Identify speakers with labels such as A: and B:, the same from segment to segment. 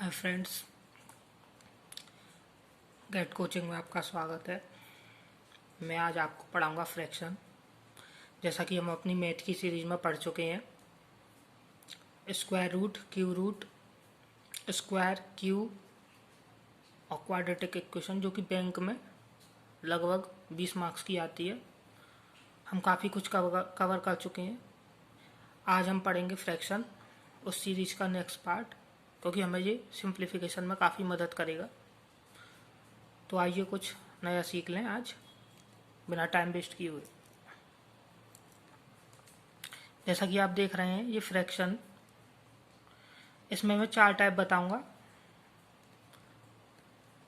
A: Hi friends, gate coaching में आपका स्वागत है। मैं आज आपको पढ़ाऊंगा फ्रैक्शन। जैसा कि हम अपनी मैथ की सीरीज में पढ़ चुके हैं, square root, cube root, square, cube और क्वाड्रेटिक इक्वेशन, जो कि बैंक में लगभग 20 मार्क्स की आती है। हम काफ़ी कुछ कवर कर चुके हैं। आज हम पढ़ेंगे फ्रैक्शन, उस सीरीज का नेक्स्ट पार्ट, क्योंकि हमें ये सिंप्लीफिकेशन में काफ़ी मदद करेगा। तो आइए कुछ नया सीख लें आज बिना टाइम वेस्ट किए हुए। जैसा कि आप देख रहे हैं, ये फ्रैक्शन, इसमें मैं 4 टाइप बताऊंगा।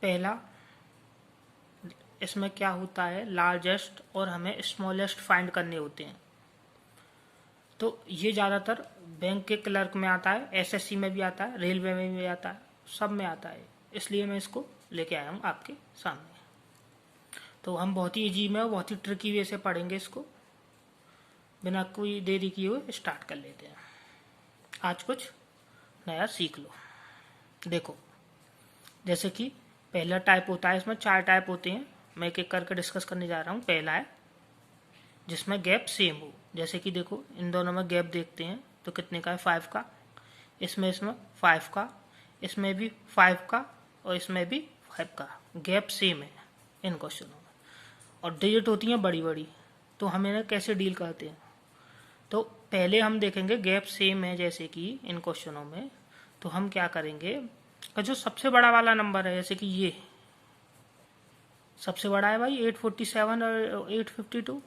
A: पहला, इसमें क्या होता है, लार्जेस्ट और हमें स्मॉलेस्ट फाइंड करने होते हैं। तो ये ज़्यादातर बैंक के क्लर्क में आता है, एसएससी में भी आता है, रेलवे में भी आता है, सब में आता है। इसलिए मैं इसको लेके आया हूँ आपके सामने। तो हम बहुत ही इजी में और बहुत ही ट्रिकी वे से पढ़ेंगे इसको। बिना कोई देरी किए हुए स्टार्ट कर लेते हैं। आज कुछ नया सीख लो। देखो, जैसे कि पहला टाइप होता है, इसमें 4 टाइप होते हैं। मैं एक एक करके डिस्कस करने जा रहा हूँ। पहला है जिसमें गैप सेम हो। जैसे कि देखो, इन दोनों में गैप देखते हैं तो कितने का है, 5 का। इसमें 5 का, इसमें भी 5 का और इसमें भी 5 का। गैप सेम है इन क्वेश्चनों में। और डिजिट होती हैं बड़ी बड़ी, तो हम इन्हें कैसे डील करते हैं। तो पहले हम देखेंगे गैप सेम है, जैसे कि इन क्वेश्चनों में। तो हम क्या करेंगे, जो सबसे बड़ा वाला नंबर है, जैसे कि ये सबसे बड़ा है भाई 847 और 852,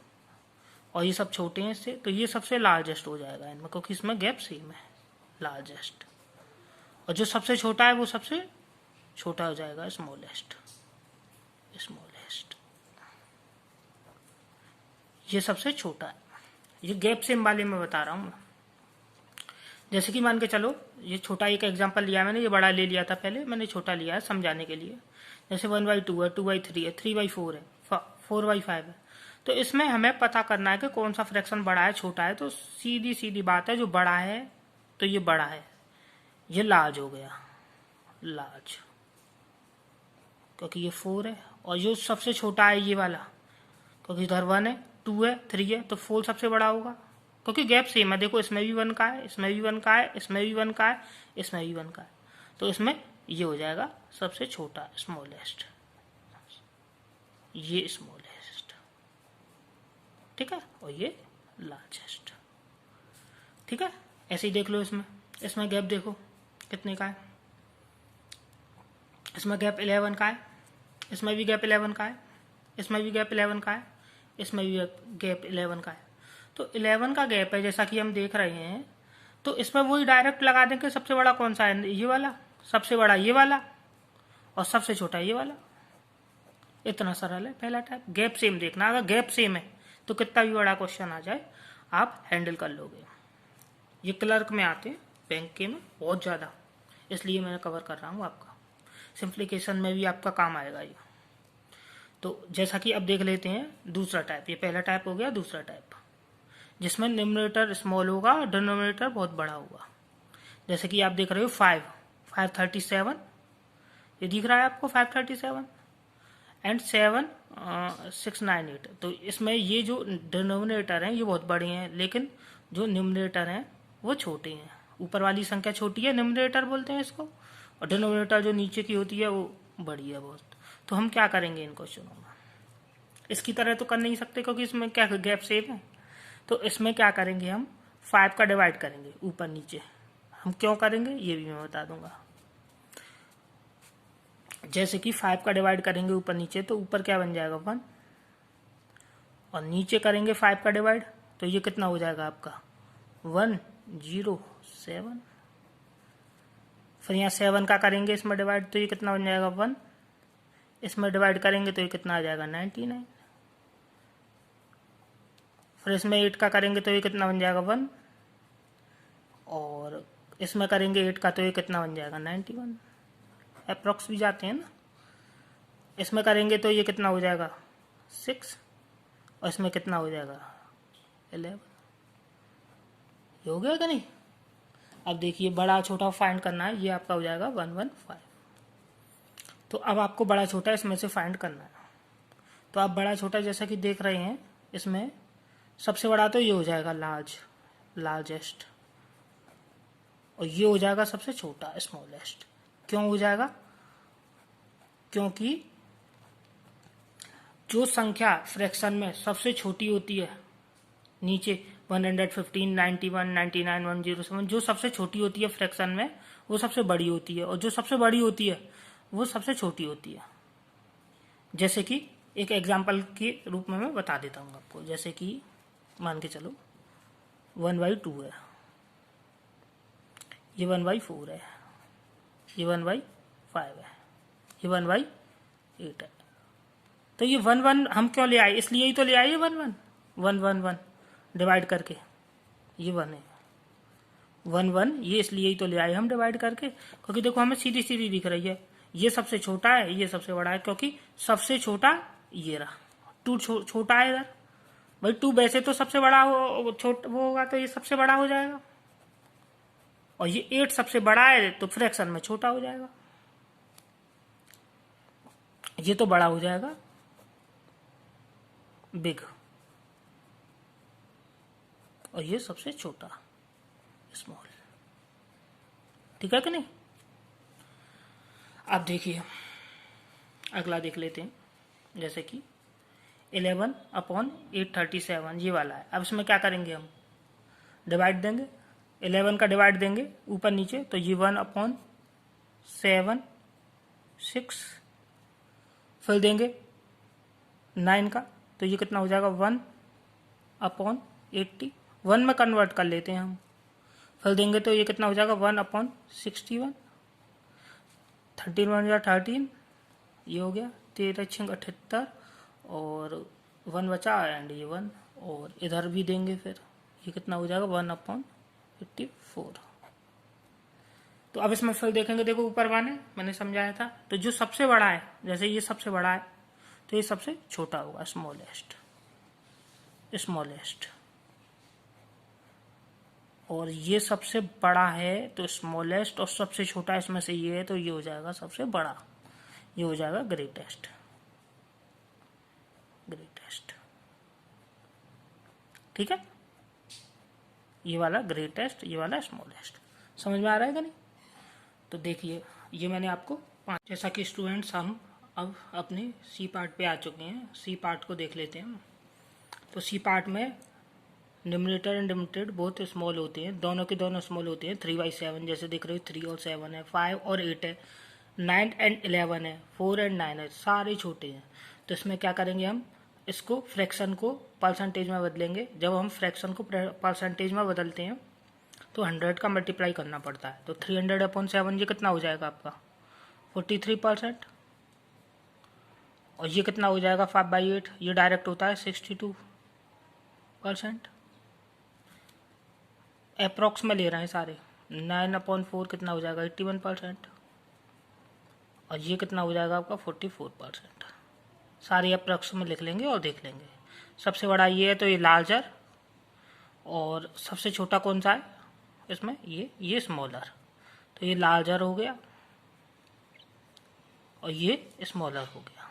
A: और ये सब छोटे हैं इससे, तो ये सबसे लार्जेस्ट हो जाएगा इनमें, क्योंकि इसमें गैप सेम है, लार्जेस्ट। और जो सबसे छोटा है वो सबसे छोटा हो जाएगा, स्मॉलेस्ट। स्मॉलेस्ट ये सबसे छोटा है। ये गैप सेम वाले में बता रहा हूँ। जैसे कि मान के चलो, ये छोटा एक एग्जांपल लिया मैंने, ये बड़ा ले लिया था पहले, मैंने छोटा लिया है समझाने के लिए। जैसे 1/2 है, 2/3 है, 3/4 है, 4/5 है। तो इसमें हमें पता करना है कि कौन सा फ्रैक्शन बड़ा है छोटा है। तो सीधी सीधी बात है, जो बड़ा है तो ये बड़ा है, ये लार्ज हो गया, लार्ज, क्योंकि ये 4 है। और जो सबसे छोटा है ये वाला, क्योंकि इधर 1 है, 2 है, 3 है, तो 4 सबसे बड़ा होगा, क्योंकि गैप सेम है। देखो, इसमें भी 1 का है, इसमें भी 1 का है, इसमें भी 1 का है, इसमें भी 1 का है। तो इसमें ये हो जाएगा सबसे छोटा, स्मॉलेस्ट। ये स्मॉलेस्ट, ठीक है, और ये लार्जेस्ट, ठीक है। ऐसे ही देख लो, इसमें गैप देखो कितने का है। इसमें गैप 11 का है, इसमें भी गैप 11 का है, इसमें भी गैप 11 का है, इसमें भी गैप 11 का है। तो 11 का गैप है, जैसा कि हम देख रहे हैं। तो इसमें वही डायरेक्ट लगा दें कि सबसे बड़ा कौन सा है, ये वाला, सबसे बड़ा ये वाला, और सबसे छोटा ये वाला। इतना सरल है पहला टाइप। गैप सेम देखना, अगर गैप सेम है तो कितना भी बड़ा क्वेश्चन आ जाए आप हैंडल कर लोगे। ये क्लर्क में आते हैं, बैंक के में बहुत ज़्यादा, इसलिए मैं कवर कर रहा हूँ आपका। सिंप्लीकेशन में भी आपका काम आएगा ये। तो जैसा कि अब देख लेते हैं दूसरा टाइप। ये पहला टाइप हो गया। दूसरा टाइप, जिसमें न्यूमरेटर स्मॉल होगा और डिनोमिनेटर बहुत बड़ा होगा। जैसे कि आप देख रहे हो 537, ये दिख रहा है आपको 537 एंड 7 698। तो इसमें ये जो डिनोमिनेटर हैं ये बहुत बड़े हैं, लेकिन जो न्यूमरेटर हैं वो छोटे हैं। ऊपर वाली संख्या छोटी है, न्यूमरेटर बोलते हैं इसको, और डिनोमिनेटर जो नीचे की होती है वो बड़ी है बहुत। तो हम क्या करेंगे इन क्वेश्चनों में, इसकी तरह तो कर नहीं सकते, क्योंकि इसमें क्या गैप सेम है। तो इसमें क्या करेंगे, हम 5 का डिवाइड करेंगे ऊपर नीचे। हम क्यों करेंगे ये भी मैं बता दूंगा। जैसे कि 5 का डिवाइड करेंगे ऊपर नीचे, तो ऊपर क्या बन जाएगा 1, और नीचे करेंगे 5 का डिवाइड, तो ये कितना हो जाएगा आपका 107। फिर यहाँ 7 का करेंगे इसमें डिवाइड, तो ये कितना बन जाएगा 1। इसमें डिवाइड करेंगे तो ये कितना आ जाएगा 99। फिर इसमें 8 का करेंगे तो ये कितना बन जाएगा 1, और इसमें करेंगे 8 का तो ये कितना बन जाएगा 91। अप्रॉक्स भी जाते हैं ना। इसमें करेंगे तो ये कितना हो जाएगा 6, और इसमें कितना हो जाएगा 11। ये हो गया कि नहीं। अब देखिए बड़ा छोटा फाइंड करना है, ये आपका हो जाएगा 115। तो अब आपको बड़ा छोटा इसमें से फाइंड करना है। तो आप बड़ा छोटा जैसा कि देख रहे हैं, इसमें सबसे बड़ा तो ये हो जाएगा लार्जेस्ट, और ये हो जाएगा सबसे छोटा स्मॉलेस्ट। क्यों हो जाएगा? क्योंकि जो संख्या फ्रैक्शन में सबसे छोटी होती है, नीचे 115, 91, 99, 107, जो सबसे छोटी होती है फ्रैक्शन में, वो सबसे बड़ी होती है, और जो सबसे बड़ी होती है वो सबसे छोटी होती है। जैसे कि एक एग्जांपल के रूप में मैं बता देता हूँ आपको। जैसे कि मान के चलो 1/2 है, ये 1/4 है, ये 1/5 है, ये 1/8 है। तो ये 1 हम क्यों ले आए? इसलिए ही तो ले आए ये 1 डिवाइड करके, ये 1 है 1 ये इसलिए ही तो ले आए हम डिवाइड करके, क्योंकि देखो हमें सीधी सीधी दिख रही है, ये सबसे छोटा है, ये सबसे बड़ा है, क्योंकि सबसे छोटा ये रहा, 2 छोटा है इधर भाई, 2 वैसे तो सबसे बड़ा वो होगा, तो ये सबसे बड़ा हो जाएगा, और ये 8 सबसे बड़ा है तो फ्रैक्शन में छोटा हो जाएगा, ये तो बड़ा हो जाएगा बिग, और ये सबसे छोटा स्मॉल। ठीक है कि नहीं? अब देखिए अगला देख लेते हैं। जैसे कि 11/837 ये वाला है। अब इसमें क्या करेंगे? हम डिवाइड देंगे, 11 का डिवाइड देंगे ऊपर नीचे, तो ये 1/7 6, फिर देंगे 9 का, तो ये कितना हो जाएगा? 1/80, 1 में कन्वर्ट कर लेते हैं हम, फिर देंगे तो ये कितना हो जाएगा? 1/61, 13 1 या 13, ये हो गया 13 6 78, और 1 बचा एंड ये 1, और इधर भी देंगे, फिर ये कितना हो जाएगा? 1/84। तो अब इसमें फिर देखेंगे, देखो ऊपर वाले मैंने समझाया था, तो जो सबसे बड़ा है, जैसे ये सबसे बड़ा है तो ये सबसे छोटा होगा स्मॉलेस्ट, और ये सबसे बड़ा है तो स्मॉलेस्ट, और सबसे छोटा इसमें से ये है तो ये हो जाएगा सबसे बड़ा, ये हो जाएगा ग्रेटेस्ट। ठीक है, ये वाला ग्रेटेस्ट, ये वाला स्मॉलेस्ट। समझ में आ रहा है कि नहीं? तो देखिए ये मैंने आपको 5, जैसा कि स्टूडेंट्स हम अब अपने सी पार्ट पे आ चुके हैं। सी पार्ट को देख लेते हैं। तो सी पार्ट में न्यूमरेटर एंड डिनोमिनेटर बहुत स्मॉल होते हैं, दोनों के दोनों स्मॉल होते हैं। 3/7 जैसे देख रहे हो, 3 और 7 है, 5 और 8 है, 9 एंड 11 है, 4 एंड 9 है, सारे छोटे हैं। तो इसमें क्या करेंगे? हम इसको फ्रैक्शन को परसेंटेज में बदलेंगे। जब हम फ्रैक्शन को परसेंटेज में बदलते हैं तो 100 का मल्टीप्लाई करना पड़ता है। तो 300/7 ये कितना हो जाएगा आपका? 43%। और ये कितना हो जाएगा? 5/8, ये डायरेक्ट होता है 62%। अप्रॉक्स में ले रहे हैं सारे। 9/4 कितना हो जाएगा? 81%। और ये कितना हो जाएगा आपका? 44%। सारे अप्रॉक्स में लिख लेंगे और देख लेंगे। सबसे बड़ा ये है तो ये लार्जर, और सबसे छोटा कौन सा है इसमें? ये स्मॉलर। तो ये लार्जर हो गया और ये स्मॉलर हो गया,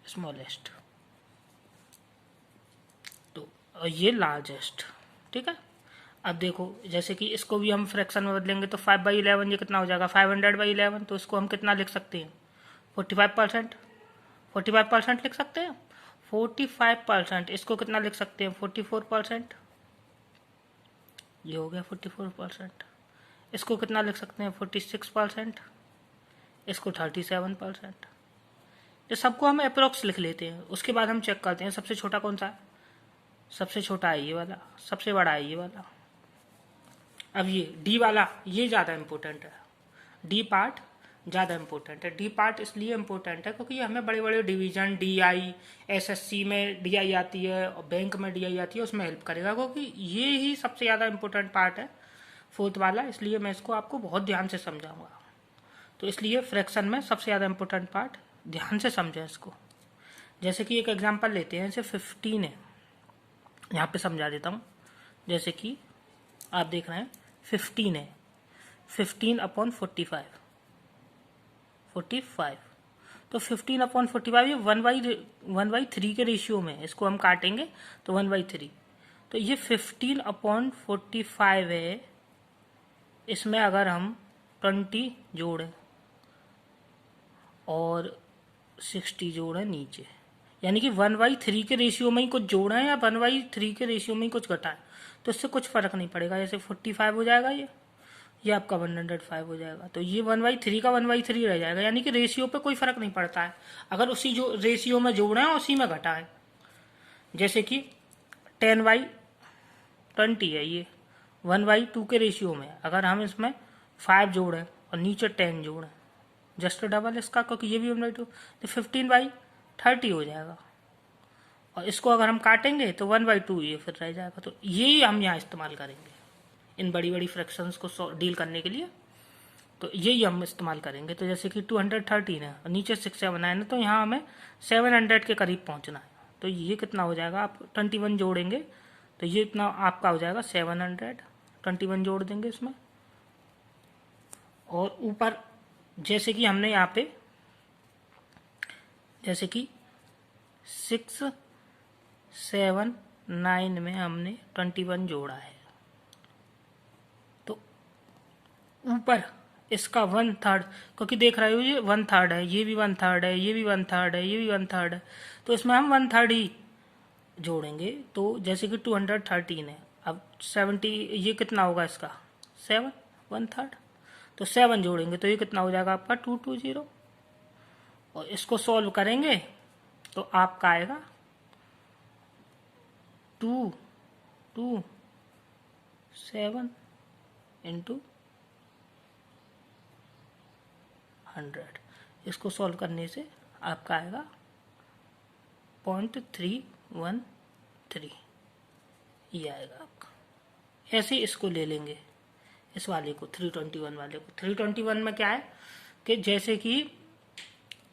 A: स्मॉलेस्ट। तो और ये लार्जेस्ट। ठीक है। अब देखो जैसे कि इसको भी हम फ्रैक्शन में बदलेंगे तो 5/11 ये कितना हो जाएगा? 500/11। तो इसको हम कितना लिख सकते हैं? 45%। 45% लिख सकते हैं। 45%। इसको कितना लिख सकते हैं? 44%। ये हो गया 44%। इसको कितना लिख सकते हैं? 46%। इसको 37%। ये सबको हम अप्रोक्स लिख लेते हैं। उसके बाद हम चेक करते हैं सबसे छोटा कौन सा है। सबसे छोटा है ये वाला, सबसे बड़ा है ये वाला। अब ये डी वाला, ये ज़्यादा इम्पोर्टेंट है। डी पार्ट ज़्यादा इम्पोर्टेंट है। डी पार्ट इसलिए इम्पोर्टेंट है क्योंकि हमें बड़े बड़े डिवीजन, DI, SSC में DI आती है और बैंक में DI आती है, उसमें हेल्प करेगा, क्योंकि ये ही सबसे ज़्यादा इम्पोर्टेंट पार्ट है, फोर्थ वाला। इसलिए मैं इसको आपको बहुत ध्यान से समझाऊंगा। तो इसलिए फ्रैक्शन में सबसे ज़्यादा इम्पोर्टेंट पार्ट, ध्यान से समझें इसको। जैसे कि एक एग्जाम्पल लेते हैं, जैसे 15 है, यहाँ पे समझा देता हूँ। जैसे कि आप देख रहे हैं 15 है, 15/45, 45। तो 15/45 ये 1/3 के रेशियो में है। इसको हम काटेंगे तो 1/3। तो ये 15/45 है। इसमें अगर हम 20 जोड़ें और 60 जोड़ें नीचे, यानी कि 1/3 के रेशियो में ही कुछ जोड़ा है या 1/3 के रेशियो में ही कुछ घटा है, तो इससे कुछ फर्क नहीं पड़ेगा। जैसे 45 हो जाएगा ये आपका 105 हो जाएगा। तो ये 1/3 का 1/3 रह जाएगा, यानी कि रेशियो पे कोई फर्क नहीं पड़ता है। अगर उसी जो रेशियो में जोड़ा है उसी में घटा है, जैसे कि 10/20 है, ये 1/2 के रेशियो में। अगर हम इसमें 5 जोड़ें और नीचे 10 जोड़ें, जस्ट डबल इसका, क्योंकि ये भी 1/2, तो 15/30 हो जाएगा। और इसको अगर हम काटेंगे तो 1/2 ये फिर रह जाएगा। तो यही हम यहाँ इस्तेमाल करेंगे इन बड़ी बड़ी फ्रैक्शंस को डील करने के लिए। तो यही हम इस्तेमाल करेंगे। तो जैसे कि 213 है और नीचे 679 है, तो यहाँ हमें 700 के करीब पहुँचना है। तो ये कितना हो जाएगा, आप 21 जोड़ेंगे तो ये इतना आपका हो जाएगा 700। 21 जोड़ देंगे इसमें, और ऊपर जैसे कि हमने यहाँ पे जैसे कि 679 में हमने 21 जोड़ा है, तो ऊपर इसका 1/3, क्योंकि देख रहे हो ये 1/3 है, ये भी 1/3 है, ये भी 1/3 है, ये भी 1/3 है, तो इसमें हम 1/3 ही जोड़ेंगे। तो जैसे कि 213 है, अब 70 ये कितना होगा इसका 7, 1/3, तो 7 जोड़ेंगे तो ये कितना हो जाएगा आपका 220। और इसको सॉल्व करेंगे तो आपका आएगा 227 × 100। इसको सॉल्व करने से आपका आएगा 0.313, ये आएगा आपका। ऐसे इसको ले लेंगे, इस वाले को 321 वाले को। 321 में क्या है कि जैसे कि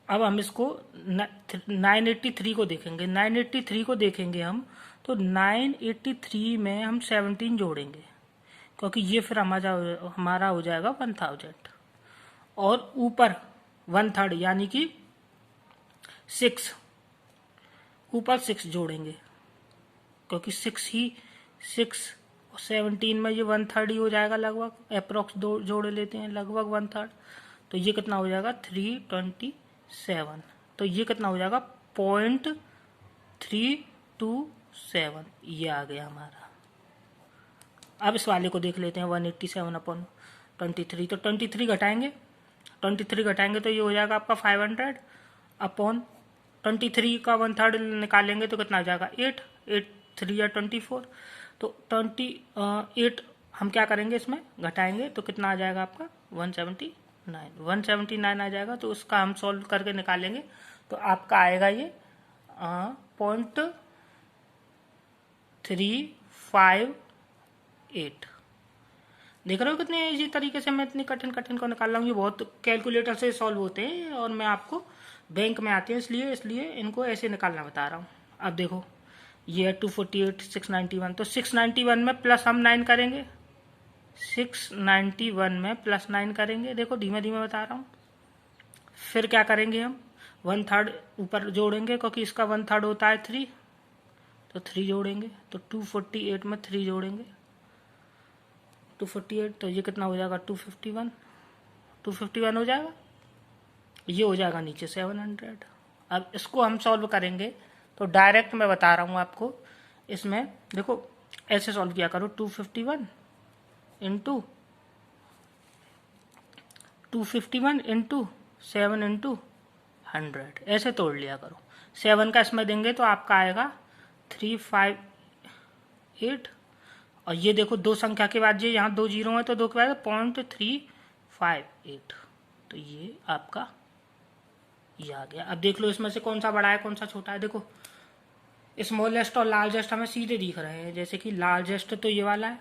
A: अब हम इसको 983 को देखेंगे। 983 को देखेंगे हम, तो 983 में हम 17 जोड़ेंगे, क्योंकि ये फिर हमारा हो जाएगा 1000। और ऊपर 1/3 यानी कि 6, ऊपर 6 जोड़ेंगे, क्योंकि 6 और 17 में ये 1/3 ही हो जाएगा लगभग, अप्रोक्स जोड़ लेते हैं लगभग 1/3। तो ये कितना हो जाएगा 327। तो ये कितना हो जाएगा 0.327, ये आ गया हमारा। अब इस वाले को देख लेते हैं 187/23। तो 23 घटाएंगे, 23 घटाएंगे तो ये हो जाएगा आपका 500/23 का 1/3 निकालेंगे तो कितना आ जाएगा 8 3 या 24। तो 28 हम क्या करेंगे, इसमें घटाएंगे तो कितना आ जाएगा आपका 179 आ जाएगा। तो उसका हम सॉल्व करके निकालेंगे तो आपका आएगा ये 0.358। देख रहे हो कितने इजी तरीके से मैं इतनी कठिन को निकाल रहा हूँ। ये बहुत कैलकुलेटर से सॉल्व होते हैं और मैं आपको बैंक में आते हैं, इसलिए इनको ऐसे निकालना बता रहा हूँ। अब देखो ये है 248, 691, तो 691 में प्लस हम 9 करेंगे, 691 में प्लस 9 करेंगे। देखो धीमे धीमे बता रहा हूँ। फिर क्या करेंगे, हम 1/3 ऊपर जोड़ेंगे, क्योंकि इसका 1/3 होता है 3, तो 3 जोड़ेंगे। तो 248 में 3 जोड़ेंगे, 248, तो ये कितना हो जाएगा 251 हो जाएगा। ये हो जाएगा नीचे 700। अब इसको हम सॉल्व करेंगे तो डायरेक्ट मैं बता रहा हूँ आपको, इसमें देखो ऐसे सॉल्व किया करो, 251 × 7 × 100, ऐसे तोड़ लिया करो। 7 का इसमें देंगे तो आपका आएगा 358। और ये देखो दो संख्या के बाद ये यहाँ 2 जीरो है तो 2 के बाद 0.358। तो ये आपका ये आ गया। अब देख लो इसमें से कौन सा बड़ा है कौन सा छोटा है। देखो स्मॉलेस्ट और लार्जेस्ट हमें सीधे दिख रहे हैं। जैसे कि लार्जेस्ट तो ये वाला है,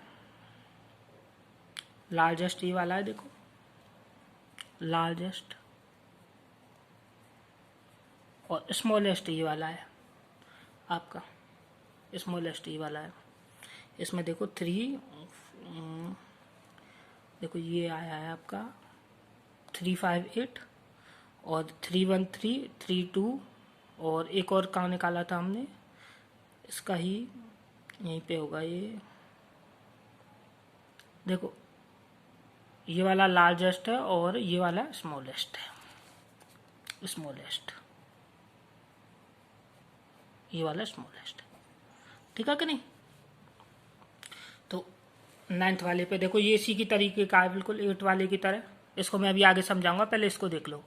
A: लार्जेस्ट ये वाला है, देखो लार्जेस्ट, और स्मॉलेस्ट ये वाला है आपका, स्मॉलेस्ट ये वाला है। इसमें देखो 3 देखो ये आया है आपका 358 और 313 32 और एक और कहाँ निकाला था हमने, इसका ही यहीं पे होगा ये। देखो ये वाला लार्जेस्ट है और ये वाला स्मॉलेस्ट है, स्मॉलेस्ट, ये वाला स्मॉलेस्ट है, ठीक है कि नहीं। तो 9th वाले पे देखो ये इसी की तरीके का है, बिल्कुल 8 वाले की तरह। इसको मैं अभी आगे समझाऊंगा, पहले इसको देख लो।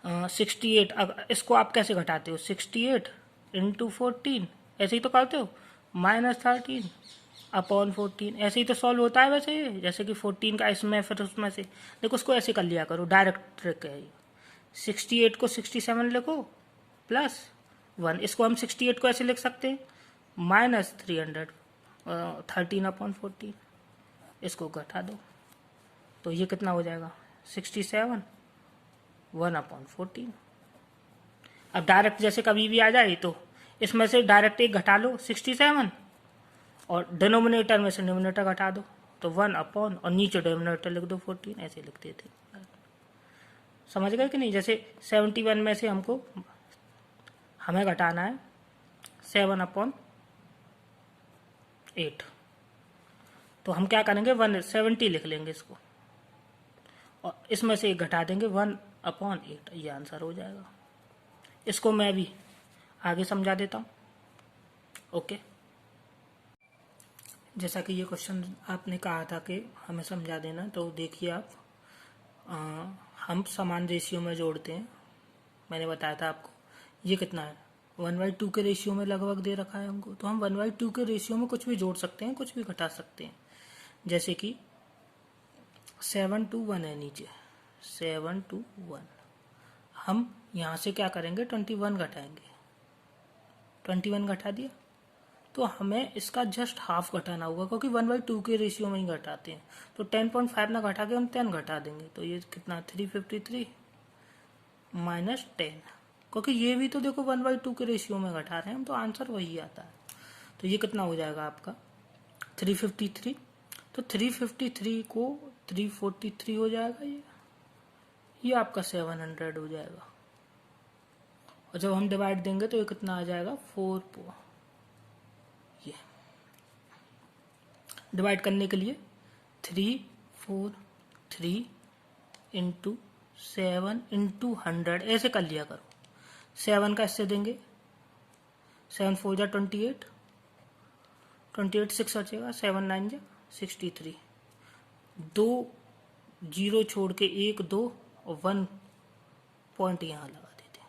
A: 68, अब इसको आप कैसे घटाते हो, 68 इंटू 14 ऐसे ही तो करते हो, -13 अपॉन 14 ऐसे ही तो सॉल्व होता है वैसे ये। जैसे कि 14 का इसमें फिर उसमें से, देखो उसको ऐसे कर लिया करो, डायरेक्ट ट्रिक है ये। 68 को 67 लिखो प्लस 1, इसको हम 68 को ऐसे लिख सकते हैं -300 13 अपॉन 14, इसको घटा दो तो ये कितना हो जाएगा 67 1 अपॉन 14। अब डायरेक्ट जैसे कभी भी आ जाए तो इसमें से डायरेक्ट एक घटा लो 67 और डिनोमिनेटर में से न्यूमिनेटर घटा दो तो 1 अपॉन और नीचे डिनोमिनेटर लिख दो 14, ऐसे लिखते थे। समझ गए कि नहीं। जैसे 71 में से हमको हमें घटाना है 7 अपॉन 8, तो हम क्या करेंगे 170 लिख लेंगे इसको और इसमें से एक घटा देंगे 1 अपॉन 8, ये आंसर हो जाएगा। इसको मैं भी आगे समझा देता हूँ। ओके, जैसा कि ये क्वेश्चन आपने कहा था कि हमें समझा देना, तो देखिए आप हम समान रेशियो में जोड़ते हैं। मैंने बताया था आपको ये कितना है 1/2 के रेशियो में लगभग दे रखा है हमको, तो हम 1/2 के रेशियो में कुछ भी जोड़ सकते हैं, कुछ भी घटा सकते हैं। जैसे कि 7 to 1 है नीचे, 7 to 1, हम यहाँ से क्या करेंगे 21 घटाएंगे, 21 घटा दिया तो हमें इसका जस्ट हाफ घटाना होगा, क्योंकि 1/2 के रेशियो में ही घटाते हैं। तो 10.5 ना घटा के हम 10 घटा देंगे, तो ये कितना 353 माइनस 10, क्योंकि ये भी तो देखो 1/2 के रेशियो में घटा रहे हैं हम, तो आंसर वही आता है। तो ये कितना हो जाएगा आपका 353, तो 353 को 343 हो जाएगा, ये आपका 700 हो जाएगा। और जब हम डिवाइड देंगे तो ये कितना आ जाएगा 4, ये डिवाइड करने के लिए 343 इंटू 7 इंटू 100 ऐसे कर लिया करो। 7 का इससे देंगे, 7 4 जा 28, 6 बचेगा, 7 9 जा 63, 2 जीरो छोड़ के 1 2 और 1 पॉइंट यहाँ लगा देते हैं।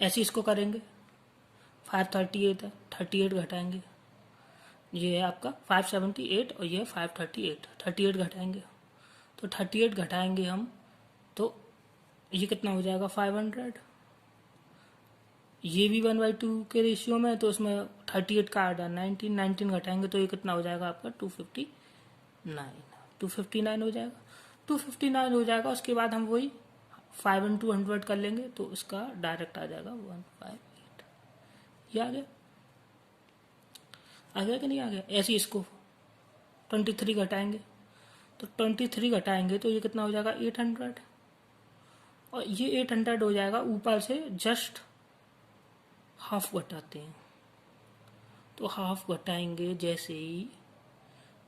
A: ऐसे इसको करेंगे 538 है, 38 घटाएंगे, ये है आपका 578 और ये है 538, 38 घटाएंगे, तो 38 घटाएंगे हम तो ये कितना हो जाएगा 500। ये भी 1/2 के रेशियो में है, तो उसमें 38 का आधा 19 घटाएंगे तो ये कितना हो जाएगा आपका 259 हो जाएगा, 259 हो जाएगा। उसके बाद हम वही 5 into 100 कर लेंगे तो इसका डायरेक्ट आ जाएगा 158। ये आ गया कि नहीं आ गया। ऐसे इसको 23 घटाएंगे, तो 23 घटाएंगे तो ये कितना हो जाएगा 800, और ये 800 हो जाएगा। ऊपर से जस्ट हाफ घटाते हैं, तो हाफ घटाएंगे जैसे ही,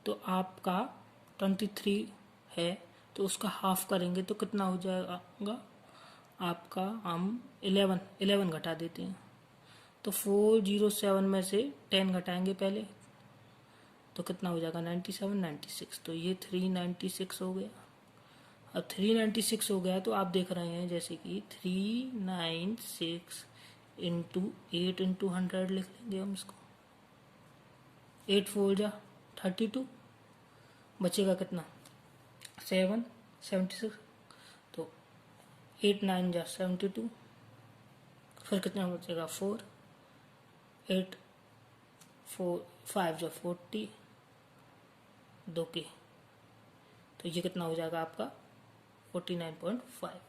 A: तो आपका 23 है तो उसका हाफ करेंगे तो कितना हो जाएगा आपका, हम 11 घटा देते हैं, तो 407 में से 10 घटाएंगे पहले तो कितना हो जाएगा 96, तो ये 396 हो गया। अब 396 हो गया तो आप देख रहे हैं जैसे कि 396 इंटू 8 इंटू 100 लिख लेंगे हम इसको, 8 4 जा 32, बचेगा कितना 76, तो 8 9 जा 72, फिर कितना बचेगा 4 8 4 5 जा 40, 2 के, तो ये कितना हो जाएगा आपका 49.5,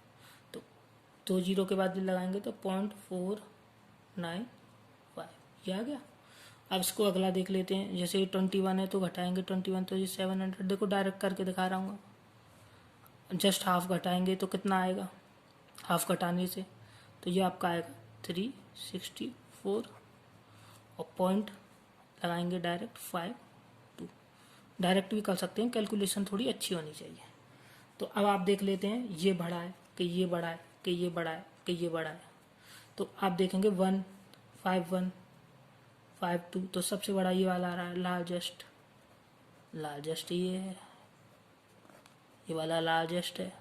A: तो 2 जीरो के बाद लगाएंगे तो 0.495, ये आ गया। अब इसको अगला देख लेते हैं। जैसे 21 है तो घटाएंगे 21, तो ये 700। देखो डायरेक्ट करके दिखा रहा हूँ, जस्ट हाफ घटाएंगे तो कितना आएगा, हाफ घटाने से तो ये आपका आएगा 364 और पॉइंट लगाएंगे डायरेक्ट 52। डायरेक्ट भी कर सकते हैं, कैलकुलेशन थोड़ी अच्छी होनी चाहिए। तो अब आप देख लेते हैं, ये बड़ा है कि ये बड़ा है कि ये बड़ा है कि ये बड़ा है। तो आप देखेंगे 15152, तो सबसे बड़ा ये वाला आ रहा है, लार्जेस्ट ये है, ये वाला लार्जेस्ट है।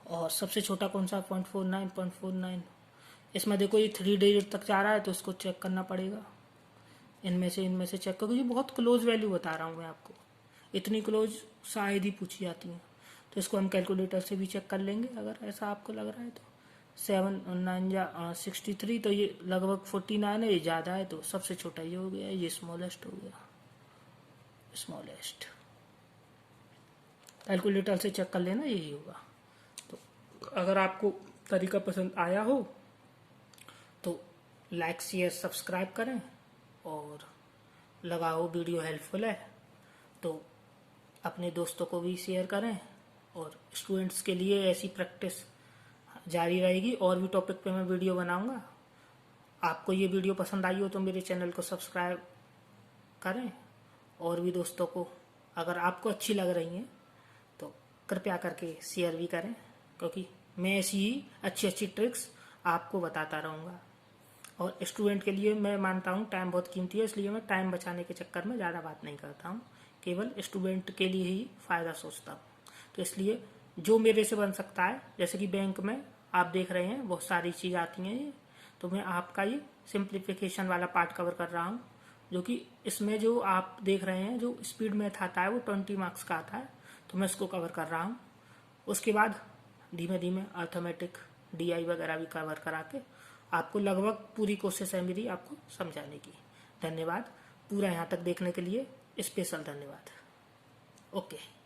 A: और सबसे छोटा कौन सा, 0.49। इसमें देखो ये 3 डिजिट तक जा रहा है, तो इसको चेक करना पड़ेगा। इनमें से चेक करो, ये बहुत क्लोज वैल्यू बता रहा हूँ मैं आपको, इतनी क्लोज शायद ही पूछी जाती हैं। तो इसको हम कैलकुलेटर से भी चेक कर लेंगे अगर ऐसा आपको लग रहा है तो। 7 और 9 या 63, तो ये लगभग 49 है, ये ज़्यादा है, तो सबसे छोटा ये हो गया, ये स्मॉलेस्ट हो गया, स्मॉलेस्ट। कैलकुलेटर से चेक कर लेना, यही होगा। तो अगर आपको तरीका पसंद आया हो तो लाइक शेयर सब्सक्राइब करें, और लगा हो वीडियो हेल्पफुल है तो अपने दोस्तों को भी शेयर करें। और स्टूडेंट्स के लिए ऐसी प्रैक्टिस जारी रहेगी, और भी टॉपिक पे मैं वीडियो बनाऊंगा। आपको ये वीडियो पसंद आई हो तो मेरे चैनल को सब्सक्राइब करें, और भी दोस्तों को अगर आपको अच्छी लग रही हैं तो कृपया करके शेयर भी करें, क्योंकि मैं ऐसी ही अच्छी ट्रिक्स आपको बताता रहूँगा। और स्टूडेंट के लिए मैं मानता हूँ टाइम बहुत कीमती है, इसलिए मैं टाइम बचाने के चक्कर में ज़्यादा बात नहीं करता हूँ, केवल स्टूडेंट के लिए ही फ़ायदा सोचता हूँ। तो इसलिए जो मेरे से बन सकता है, जैसे कि बैंक में आप देख रहे हैं बहुत सारी चीज़ आती हैं ये, तो मैं आपका ये सिंप्लीफिकेशन वाला पार्ट कवर कर रहा हूँ, जो कि इसमें जो आप देख रहे हैं जो स्पीड मैथ आता है वो 20 मार्क्स का आता है, तो मैं इसको कवर कर रहा हूँ। उसके बाद धीमे धीमे अर्थमेटिक DI वगैरह भी कवर करा के आपको लगभग पूरी कोशिश है मेरी आपको समझाने की। धन्यवाद, पूरा यहाँ तक देखने के लिए स्पेशल धन्यवाद। ओके।